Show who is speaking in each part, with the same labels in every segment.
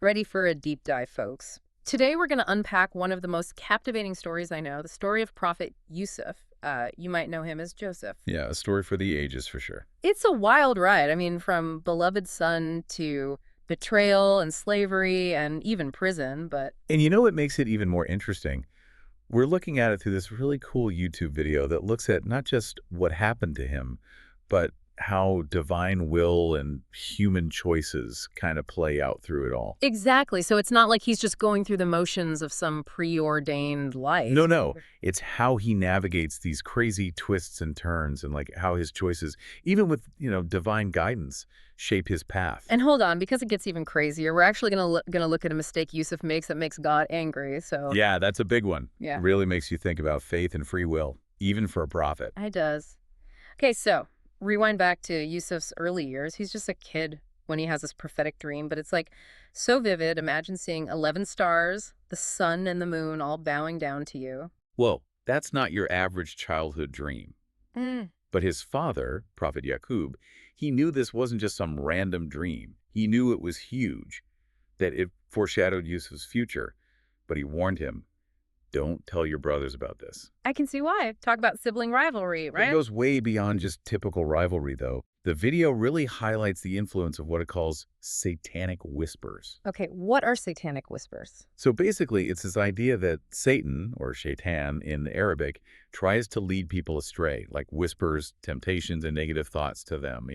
Speaker 1: Ready for a deep dive, folks. Today we're going to unpack one of the most captivating stories I know, the story of Prophet Yusuf. You might know him as Joseph.
Speaker 2: Yeah, a story for the ages for sure.
Speaker 1: It's a wild ride. I mean, from beloved son to betrayal and slavery and even prison, but
Speaker 2: And you know what makes it even more interesting? We're looking at it through this really cool YouTube video that looks at not just what happened to him, but how divine will and human choices kind of play out through it all.
Speaker 1: exactly. So it's not like he's just going through the motions of some preordained life.
Speaker 2: No, no. It's how he navigates these crazy twists and turns and like how his choices, even with, divine guidance, shape his path.
Speaker 1: And hold on, because it gets even crazier, we're actually gonna look at a mistake Yusuf makes that makes God angry. So
Speaker 2: Yeah, that's a big one.
Speaker 1: yeah,
Speaker 2: Really makes you think about faith and free will, even for a prophet.
Speaker 1: it does. Okay, so rewind back to Yusuf's early years. He's just a kid when he has this prophetic dream, but it's like so vivid. Imagine seeing 11 stars, the sun and the moon all bowing down to you.
Speaker 2: Whoa, that's not your average childhood dream.
Speaker 1: Mm.
Speaker 2: But his father, Prophet Yaqub, he knew this wasn't just some random dream. He knew it was huge, that it foreshadowed Yusuf's future. But he warned him, don't tell your brothers about this.
Speaker 1: I can see why. Talk about sibling rivalry,
Speaker 2: It
Speaker 1: right?
Speaker 2: goes way beyond just typical rivalry, though. The video really highlights the influence of what it calls satanic whispers.
Speaker 1: Okay, what are satanic whispers?
Speaker 2: So basically, it's this idea that Satan, or shaitan in Arabic, tries to lead people astray, like whispers, temptations, and negative thoughts to them.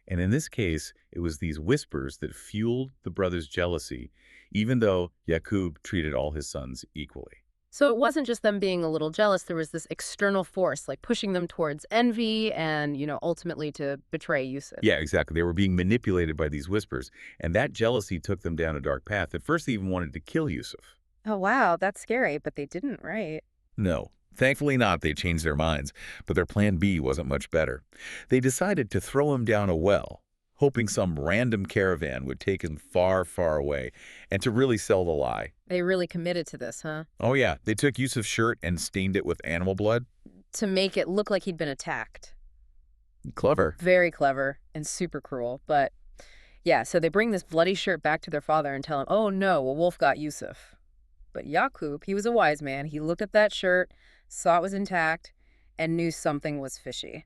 Speaker 2: And in this case, it was these whispers that fueled the brothers' jealousy, even though Yaqub treated all his sons equally.
Speaker 1: So it wasn't just them being a little jealous. There was this external force, like pushing them towards envy and, ultimately to betray Yusuf.
Speaker 2: Yeah, exactly. They were being manipulated by these whispers, and that jealousy took them down a dark path. At first, they even wanted to kill Yusuf.
Speaker 1: Oh, wow, that's scary, but they didn't, right?
Speaker 2: No, thankfully not. They changed their minds, but their plan B wasn't much better. They decided to throw him down a well, hoping some random caravan would take him far, far away, and to really sell the lie.
Speaker 1: They really committed to this, huh?
Speaker 2: Oh yeah, they took Yusuf's shirt and stained it with animal blood.
Speaker 1: To make it look like he'd been attacked.
Speaker 2: Clever.
Speaker 1: Very clever and super cruel. But yeah, so they bring this bloody shirt back to their father and tell him, oh no, a wolf got Yusuf. But Yaqub, he was a wise man. He looked at that shirt, saw it was intact, and knew something was fishy.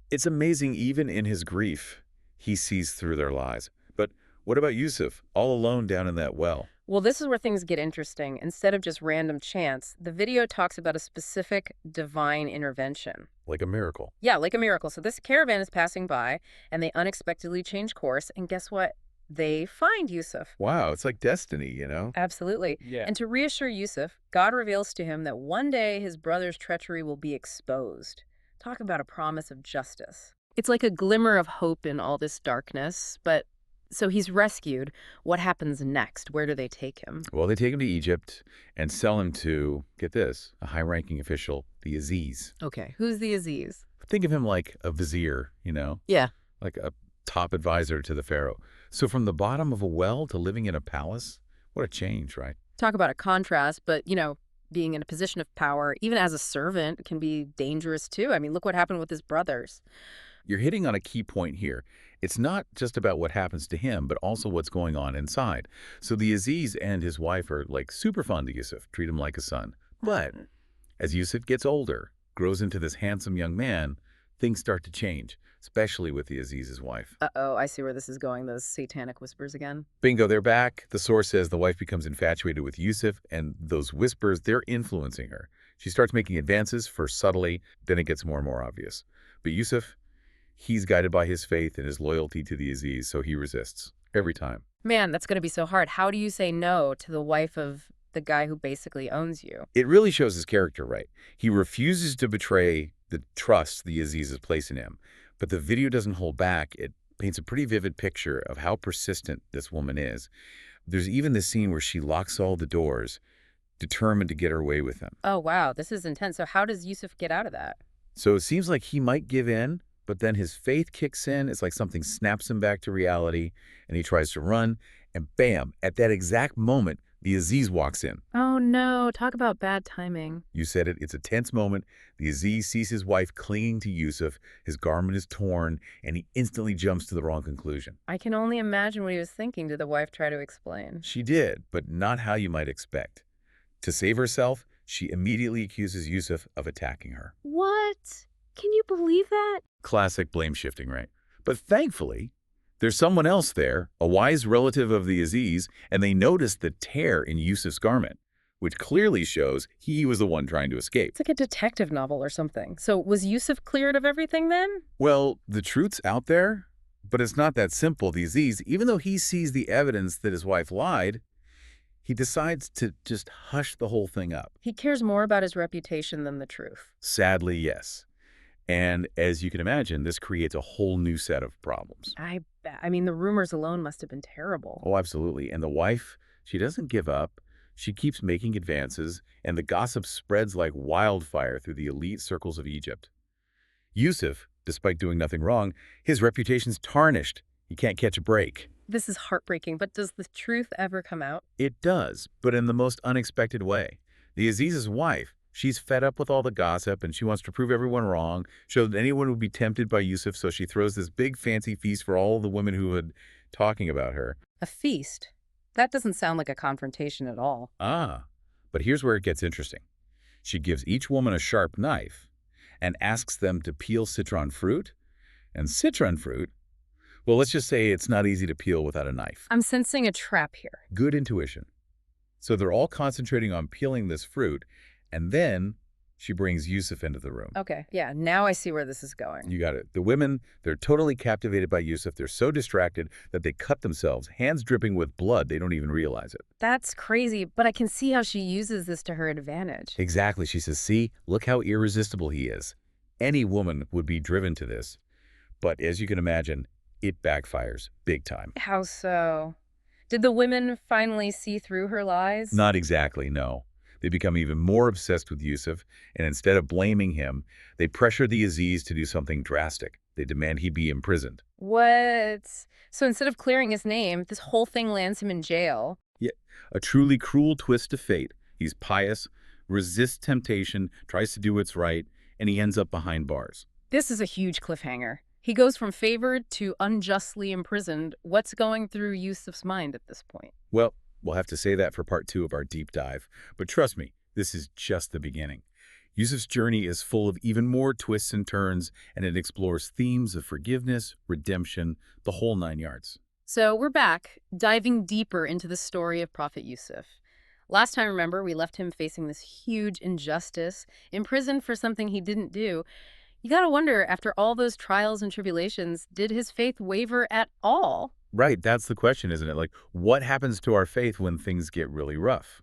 Speaker 2: It's amazing even in his grief, he sees through their lies. But what about Yusuf, all alone down in that well?
Speaker 1: Well, this is where things get interesting. Instead of just random chance, the video talks about a specific divine intervention.
Speaker 2: Like a miracle.
Speaker 1: Yeah, like a miracle. So this caravan is passing by, and they unexpectedly change course, and guess what? They find Yusuf.
Speaker 2: Wow, it's like destiny.
Speaker 1: Absolutely.
Speaker 2: Yeah.
Speaker 1: And to reassure Yusuf, God reveals to him that one day his brother's treachery will be exposed. Talk about a promise of justice. It's like a glimmer of hope in all this darkness, but so he's rescued. What happens next? Where do they take him?
Speaker 2: Well, they take him to Egypt and sell him to, get this, a high-ranking official, the Aziz.
Speaker 1: Okay, who's the Aziz?
Speaker 2: Think of him like a vizier,
Speaker 1: Yeah.
Speaker 2: like a top advisor to the pharaoh. So from the bottom of a well to living in a palace, what a change, right?
Speaker 1: Talk about a contrast, but, being in a position of power, even as a servant, can be dangerous too. I mean, look what happened with his brothers.
Speaker 2: You're hitting on a key point here. It's not just about what happens to him, but also what's going on inside. So the Aziz and his wife are like super fond of Yusuf, treat him like a son. But as Yusuf gets older, grows into this handsome young man, things start to change, especially with the Aziz's wife.
Speaker 1: Uh-oh, I see where this is going, those satanic whispers again.
Speaker 2: Bingo, they're back. The source says the wife becomes infatuated with Yusuf, and those whispers, they're influencing her. She starts making advances, first subtly, then it gets more and more obvious. But Yusuf, he's guided by his faith and his loyalty to the Aziz, so he resists every time.
Speaker 1: Man, that's going to be so hard. How do you say no to the wife of the guy who basically owns you?
Speaker 2: It really shows his character, right? He refuses to betray the trust the Aziz has placed in him. But the video doesn't hold back. It paints a pretty vivid picture of how persistent this woman is. There's even this scene where she locks all the doors, determined to get her way with him.
Speaker 1: Oh, wow, this is intense. So how does Yusuf get out of that?
Speaker 2: So it seems like he might give in, but then his faith kicks in. It's like something snaps him back to reality, and he tries to run. And bam, at that exact moment, the Aziz walks in.
Speaker 1: Oh no, talk about bad timing.
Speaker 2: You said it, it's a tense moment. The Aziz sees his wife clinging to Yusuf, his garment is torn, and he instantly jumps to the wrong conclusion.
Speaker 1: I can only imagine what he was thinking. Did the wife try to explain?
Speaker 2: She did, but not how you might expect. To save herself, she immediately accuses Yusuf of attacking her.
Speaker 1: What? Can you believe that?
Speaker 2: Classic blame shifting, right? But thankfully, there's someone else there, a wise relative of the Aziz, and they notice the tear in Yusuf's garment, which clearly shows he was the one trying to escape.
Speaker 1: It's like a detective novel or something. So was Yusuf cleared of everything then?
Speaker 2: Well, the truth's out there, but it's not that simple. The Aziz, even though he sees the evidence that his wife lied, he decides to just hush the whole thing up.
Speaker 1: He cares more about his reputation than the truth.
Speaker 2: Sadly, yes. And as you can imagine, this creates a whole new set of problems.
Speaker 1: I mean, the rumors alone must have been terrible.
Speaker 2: Oh, absolutely. And the wife, she doesn't give up. She keeps making advances, and the gossip spreads like wildfire through the elite circles of Egypt. Yusuf, despite doing nothing wrong, his reputation's tarnished. He can't catch a break.
Speaker 1: This is heartbreaking, but does the truth ever come out?
Speaker 2: It does, but in the most unexpected way. The Aziz's wife, she's fed up with all the gossip, and she wants to prove everyone wrong, show that anyone would be tempted by Yusuf, so she throws this big fancy feast for all the women who had talking about her.
Speaker 1: A feast? That doesn't sound like a confrontation at all.
Speaker 2: Ah, but here's where it gets interesting. She gives each woman a sharp knife and asks them to peel citron fruit. And citron fruit, well, let's just say it's not easy to peel without a knife.
Speaker 1: I'm sensing a trap here.
Speaker 2: Good intuition. So they're all concentrating on peeling this fruit, and then she brings Yusuf into the room.
Speaker 1: Okay, yeah, now I see where this is going.
Speaker 2: You got it. The women, they're totally captivated by Yusuf. They're so distracted that they cut themselves, hands dripping with blood. They don't even realize it.
Speaker 1: That's crazy, but I can see how she uses this to her advantage.
Speaker 2: Exactly. She says, see, look how irresistible he is. Any woman would be driven to this. But as you can imagine, it backfires big time.
Speaker 1: How so? Did the women finally see through her lies?
Speaker 2: Not exactly, no. They become even more obsessed with Yusuf, and instead of blaming him, they pressure the Aziz to do something drastic. They demand he be imprisoned.
Speaker 1: What? So instead of clearing his name, this whole thing lands him in jail.
Speaker 2: Yeah, a truly cruel twist of fate. He's pious, resists temptation, tries to do what's right, and he ends up behind bars.
Speaker 1: This is a huge cliffhanger. He goes from favored to unjustly imprisoned. What's going through Yusuf's mind at this point?
Speaker 2: Well, we'll have to say that for part 2 of our deep dive. But trust me, this is just the beginning. Yusuf's journey is full of even more twists and turns, and it explores themes of forgiveness, redemption, the whole 9 yards.
Speaker 1: So we're back, diving deeper into the story of Prophet Yusuf. Last time, remember, we left him facing this huge injustice, imprisoned for something he didn't do. You gotta wonder, after all those trials and tribulations, did his faith waver at all?
Speaker 2: Right, that's the question, isn't it? Like, what happens to our faith when things get really rough?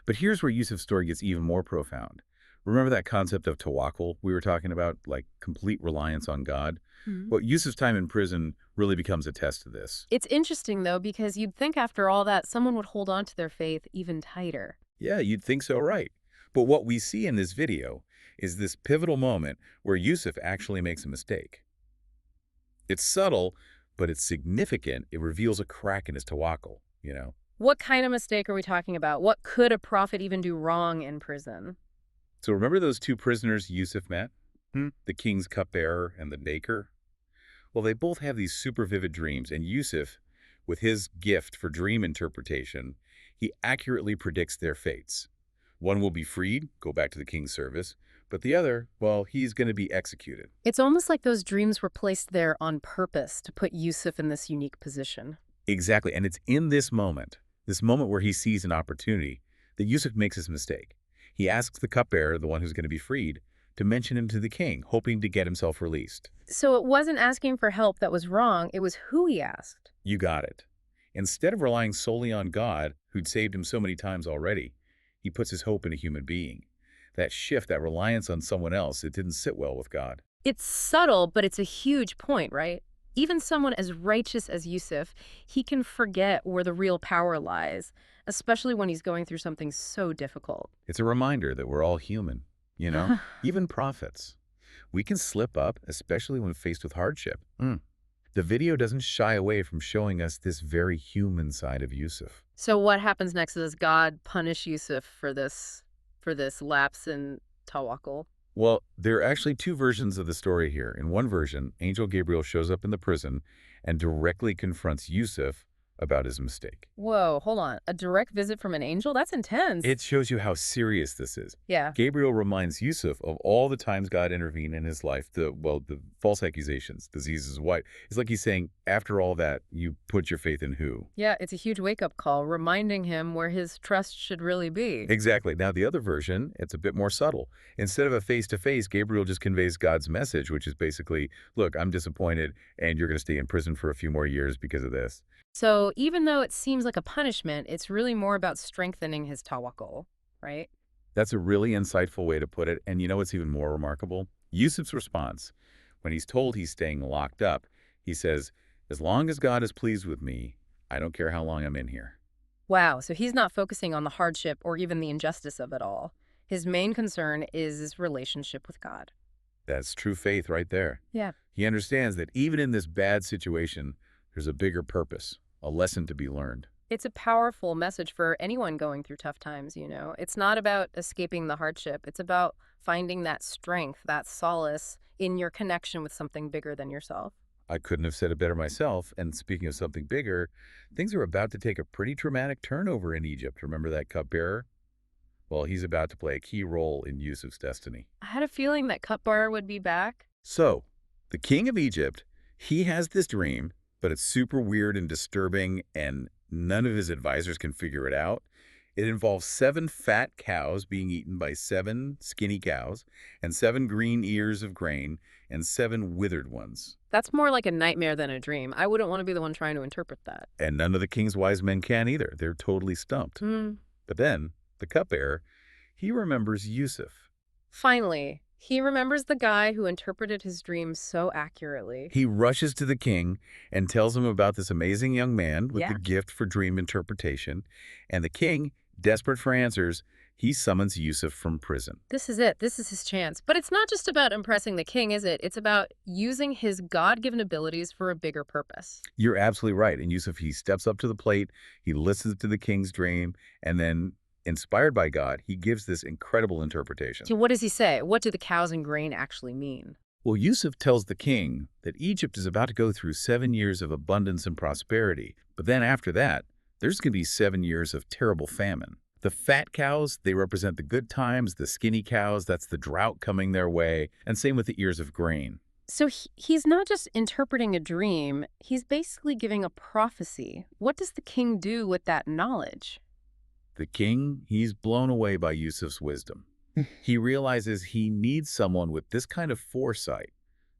Speaker 2: But here's where Yusuf's story gets even more profound. Remember that concept of tawakkul we were talking about, like complete reliance on God? Well, Yusuf's time in prison really becomes a test of this.
Speaker 1: It's interesting, though, because you'd think after all that, someone would hold on to their faith even tighter.
Speaker 2: Yeah, you'd think so, right? But what we see in this video is this pivotal moment where Yusuf actually makes a mistake. It's subtle, but it's significant. It reveals a crack in his tawakkul, you know?
Speaker 1: What kind of mistake are we talking about? What could a prophet even do wrong in prison?
Speaker 2: So remember those 2 prisoners Yusuf met? The king's cupbearer and the baker? Well, they both have these super vivid dreams, and Yusuf, with his gift for dream interpretation, he accurately predicts their fates. One will be freed, go back to the king's service, but the other, well, he's going to be executed.
Speaker 1: It's almost like those dreams were placed there on purpose to put Yusuf in this unique position.
Speaker 2: Exactly, and it's in this moment where he sees an opportunity, that Yusuf makes his mistake. He asks the cupbearer, the one who's going to be freed, to mention him to the king, hoping to get himself released.
Speaker 1: So it wasn't asking for help that was wrong, it was who he asked.
Speaker 2: You got it. Instead of relying solely on God, who'd saved him so many times already, he puts his hope in a human being. That shift, that reliance on someone else, it didn't sit well with God.
Speaker 1: It's subtle, but it's a huge point, right? Even someone as righteous as Yusuf, he can forget where the real power lies, especially when he's going through something so difficult.
Speaker 2: It's a reminder that we're all human, you know? Even prophets. We can slip up, especially when faced with hardship. The video doesn't shy away from showing us this very human side of Yusuf.
Speaker 1: So what happens next? Does God punish Yusuf for this lapse in tawakkul?
Speaker 2: Well, there are actually two versions of the story here. In one version, Angel Gabriel shows up in the prison and directly confronts Yusuf about his mistake.
Speaker 1: Whoa, hold on. A direct visit from an angel? That's
Speaker 2: It
Speaker 1: intense.
Speaker 2: shows you how serious this is.
Speaker 1: Yeah.
Speaker 2: Gabriel reminds Yusuf of all the times God intervened in his life, the false accusations, diseases, what. It's like he's saying, after all that, you put your faith in who?
Speaker 1: Yeah, it's a huge wake-up call, reminding him where his trust should really be.
Speaker 2: Exactly. Now, the other version, it's a bit more subtle. Instead of a face-to-face, Gabriel just conveys God's message, which is basically, look, I'm disappointed, and you're going to stay in prison for a few more years because of this.
Speaker 1: So even though it seems like a punishment, it's really more about strengthening his tawakkul, right?
Speaker 2: That's a really insightful way to put it, and you know what's even more remarkable? Yusuf's response. When he's told he's staying locked up, he says, as long as God is pleased with me, I don't care how long I'm in here.
Speaker 1: Wow, so he's not focusing on the hardship or even the injustice of it all. His main concern is his relationship with God.
Speaker 2: That's true faith right there.
Speaker 1: Yeah.
Speaker 2: He understands that even in this bad situation, there's a bigger purpose, a lesson to be learned.
Speaker 1: It's a powerful message for anyone going through tough times, you know. It's not about escaping the hardship. It's about finding that strength, that solace in your connection with something bigger than yourself.
Speaker 2: I couldn't have said it better myself. And speaking of something bigger, things are about to take a pretty dramatic turn over in Egypt. Remember that cupbearer? Well, he's about to play a key role in Yusuf's destiny.
Speaker 1: I had a feeling that cupbearer would be back.
Speaker 2: So, the king of Egypt, he has this dream, but it's super weird and disturbing, and none of his advisors can figure it out. It involves 7 fat cows being eaten by 7 skinny cows, and 7 green ears of grain, and 7 withered ones.
Speaker 1: That's more like a nightmare than a dream. I wouldn't want to be the one trying to interpret that.
Speaker 2: And none of the king's wise men can either. They're totally stumped.
Speaker 1: Hmm.
Speaker 2: But then, the cupbearer, he remembers Yusuf.
Speaker 1: Finally, he remembers the guy who interpreted his dreams so accurately.
Speaker 2: He rushes to the king and tells him about this amazing young man with
Speaker 1: Yeah.
Speaker 2: the gift for dream interpretation. And the king, desperate for answers, he summons Yusuf from prison.
Speaker 1: This is it. This is his chance. But it's not just about impressing the king, is it? It's about using his God-given abilities for a bigger purpose.
Speaker 2: You're absolutely right. And Yusuf, he steps up to the plate, he listens to the king's dream, and then, inspired by God, he gives this incredible interpretation.
Speaker 1: So what does he say? What do the cows and grain actually mean?
Speaker 2: Well, Yusuf tells the king that Egypt is about to go through 7 years of abundance and prosperity. But then after that, there's going to be 7 years of terrible famine. The fat cows, they represent the good times. The skinny cows, that's the drought coming their way. And same with the ears of grain.
Speaker 1: So he's not just interpreting a dream, he's basically giving a prophecy. What does the king do with that knowledge?
Speaker 2: The king, he's blown away by Yusuf's wisdom. He realizes he needs someone with this kind of foresight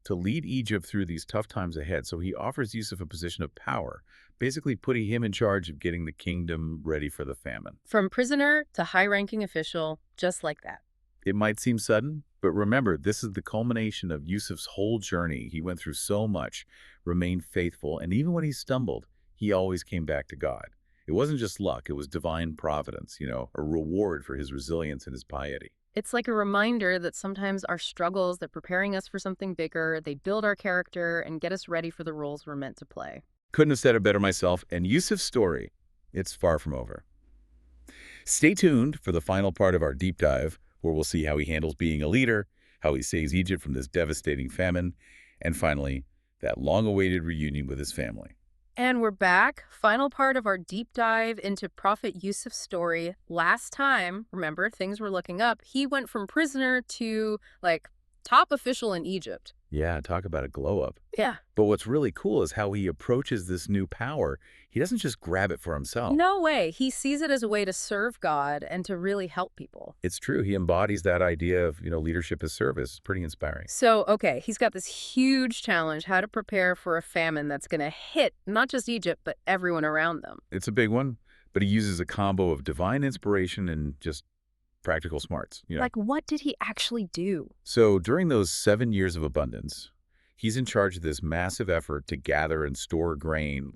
Speaker 2: to lead Egypt through these tough times ahead. So he offers Yusuf a position of power, basically putting him in charge of getting the kingdom ready for the famine.
Speaker 1: From prisoner to high-ranking official, just like that.
Speaker 2: It might seem sudden, but remember, this is the culmination of Yusuf's whole journey. He went through so much, remained faithful, and even when he stumbled, he always came back to God. It wasn't just luck, it was divine providence, a reward for his resilience and his piety.
Speaker 1: It's like a reminder that sometimes our struggles, they're preparing us for something bigger, they build our character and get us ready for the roles we're meant to play.
Speaker 2: Couldn't have said it better myself, and Yusuf's story, it's far from over. Stay tuned for the final part of our deep dive, where we'll see how he handles being a leader, how he saves Egypt from this devastating famine, and finally, that long-awaited reunion with his family.
Speaker 1: And we're back. Final part of our deep dive into Prophet Yusuf's story. Last time, remember, things were looking up. He went from prisoner to, top official in Egypt.
Speaker 2: Yeah, talk about a glow-up.
Speaker 1: Yeah.
Speaker 2: But what's really cool is how he approaches this new power. He doesn't just grab it for himself.
Speaker 1: No way. He sees it as a way to serve God and to really help people.
Speaker 2: It's true. He embodies that idea of, leadership as service. It's pretty inspiring.
Speaker 1: So, okay, he's got this huge challenge, how to prepare for a famine that's going to hit not just Egypt, but everyone around them.
Speaker 2: It's a big one, but he uses a combo of divine inspiration and just practical smarts.
Speaker 1: What did he actually do?
Speaker 2: So during those 7 years of abundance, he's in charge of this massive effort to gather and store grain.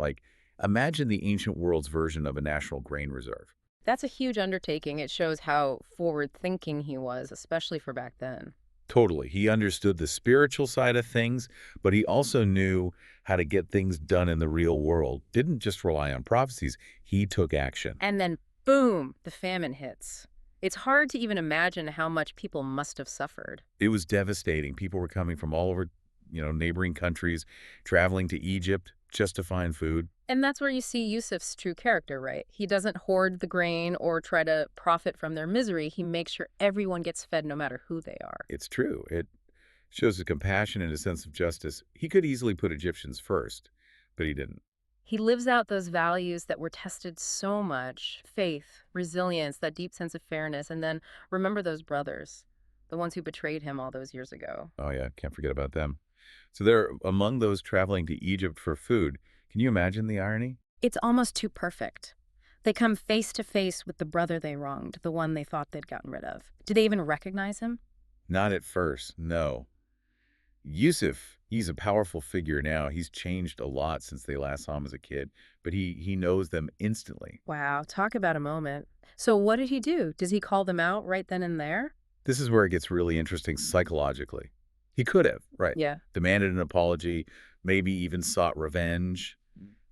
Speaker 2: Imagine the ancient world's version of a national grain reserve.
Speaker 1: That's a huge undertaking. It shows how forward-thinking he was, especially for back then.
Speaker 2: Totally. He understood the spiritual side of things, but he also knew how to get things done in the real world. Didn't just rely on prophecies, he took action.
Speaker 1: And then, boom, the famine hits. It's hard to even imagine how much people must have suffered.
Speaker 2: It was devastating. People were coming from all over, neighboring countries, traveling to Egypt just to find food.
Speaker 1: And that's where you see Yusuf's true character, right? He doesn't hoard the grain or try to profit from their misery. He makes sure everyone gets fed no matter who they are.
Speaker 2: It's true. It shows a compassion and a sense of justice. He could easily put Egyptians first, but he didn't.
Speaker 1: He lives out those values that were tested so much: faith, resilience, that deep sense of fairness. And then remember those brothers, the ones who betrayed him all those years ago.
Speaker 2: Oh, yeah, can't forget about them. So they're among those traveling to Egypt for food. Can you imagine the irony?
Speaker 1: It's almost too perfect. They come face to face with the brother they wronged, the one they thought they'd gotten rid of. Do they even recognize him?
Speaker 2: Not at first, no. Yusuf, he's a powerful figure now. He's changed a lot since they last saw him as a kid, but he knows them instantly.
Speaker 1: Wow, talk about a moment. So what did he do? Does he call them out right then and there?
Speaker 2: This is where it gets really interesting psychologically. He could have, right,
Speaker 1: Yeah.
Speaker 2: demanded an apology, maybe even sought revenge,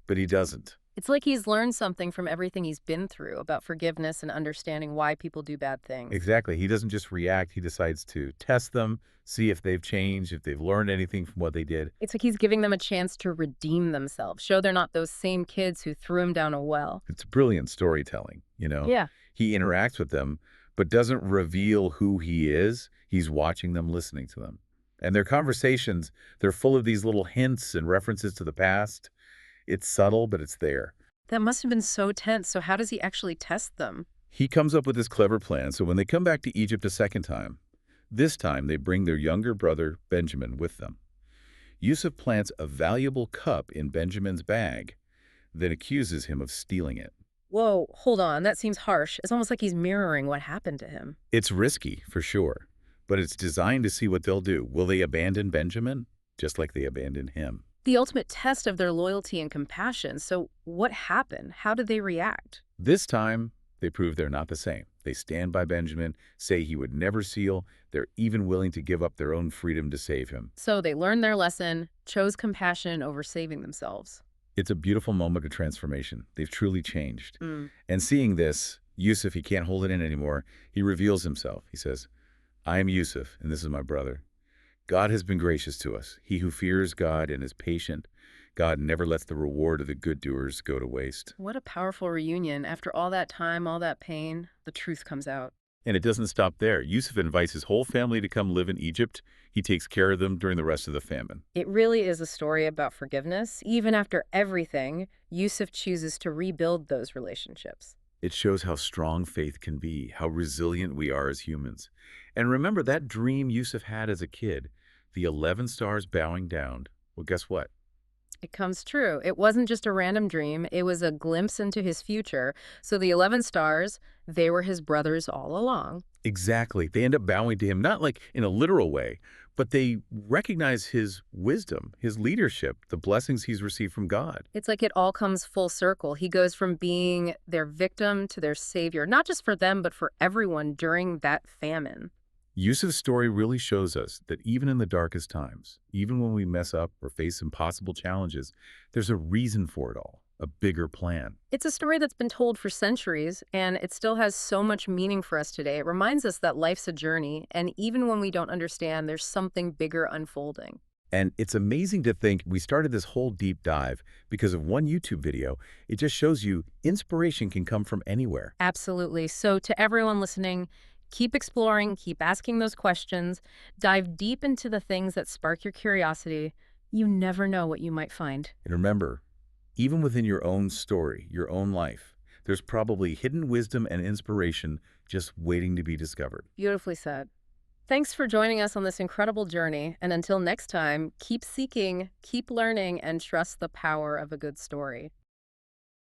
Speaker 2: but he doesn't.
Speaker 1: It's like he's learned something from everything he's been through about forgiveness and understanding why people do bad things.
Speaker 2: Exactly. He doesn't just react. He decides to test them, see if they've changed, if they've learned anything from what they did.
Speaker 1: It's like he's giving them a chance to redeem themselves, show they're not those same kids who threw him down a well.
Speaker 2: It's brilliant storytelling.
Speaker 1: Yeah.
Speaker 2: He interacts with them, but doesn't reveal who he is. He's watching them, listening to them. And their conversations, they're full of these little hints and references to the past. It's subtle, but it's there.
Speaker 1: That must have been so tense. So how does he actually test them?
Speaker 2: He comes up with this clever plan. So when they come back to Egypt a second time, this time they bring their younger brother, Benjamin, with them. Yusuf plants a valuable cup in Benjamin's bag, then accuses him of stealing it.
Speaker 1: Whoa, hold on. That seems harsh. It's almost like he's mirroring what happened to him.
Speaker 2: It's risky, for sure, but it's designed to see what they'll do. Will they abandon Benjamin, just like they abandoned him?
Speaker 1: The ultimate test of their loyalty and compassion. So what happened? How did they react?
Speaker 2: This time, they prove they're not the same. They stand by Benjamin, say he would never steal. They're even willing to give up their own freedom to save him.
Speaker 1: So they learned their lesson, chose compassion over saving themselves.
Speaker 2: It's a beautiful moment of transformation. They've truly changed.
Speaker 1: Mm.
Speaker 2: And seeing this, Yusuf, he can't hold it in anymore. He reveals himself. He says, I am Yusuf, and this is my brother. God has been gracious to us. He who fears God and is patient, God never lets the reward of the good doers go to waste.
Speaker 1: What a powerful reunion. After all that time, all that pain, the truth comes out.
Speaker 2: And it doesn't stop there. Yusuf invites his whole family to come live in Egypt. He takes care of them during the rest of the famine.
Speaker 1: It really is a story about forgiveness. Even after everything, Yusuf chooses to rebuild those relationships.
Speaker 2: It shows how strong faith can be, how resilient we are as humans. And remember that dream Yusuf had as a kid, the 11 stars bowing down. Well, guess what?
Speaker 1: It comes true. It wasn't just a random dream. It was a glimpse into his future. So the 11 stars, they were his brothers all along.
Speaker 2: Exactly. They end up bowing to him, not like in a literal way, but they recognize his wisdom, his leadership, the blessings he's received from God.
Speaker 1: It's like it all comes full circle. He goes from being their victim to their savior, not just for them, but for everyone during that famine.
Speaker 2: Yusuf's story really shows us that even in the darkest times, even when we mess up or face impossible challenges, there's a reason for it all, a bigger plan.
Speaker 1: It's a story that's been told for centuries, and it still has so much meaning for us today. It reminds us that life's a journey, and even when we don't understand, there's something bigger unfolding.
Speaker 2: And it's amazing to think we started this whole deep dive because of one YouTube video. It just shows you inspiration can come from anywhere.
Speaker 1: Absolutely. So to everyone listening, keep exploring, keep asking those questions, dive deep into the things that spark your curiosity. You never know what you might find.
Speaker 2: And remember, even within your own story, your own life, there's probably hidden wisdom and inspiration just waiting to be discovered.
Speaker 1: Beautifully said. Thanks for joining us on this incredible journey. And until next time, keep seeking, keep learning, and trust the power of a good story.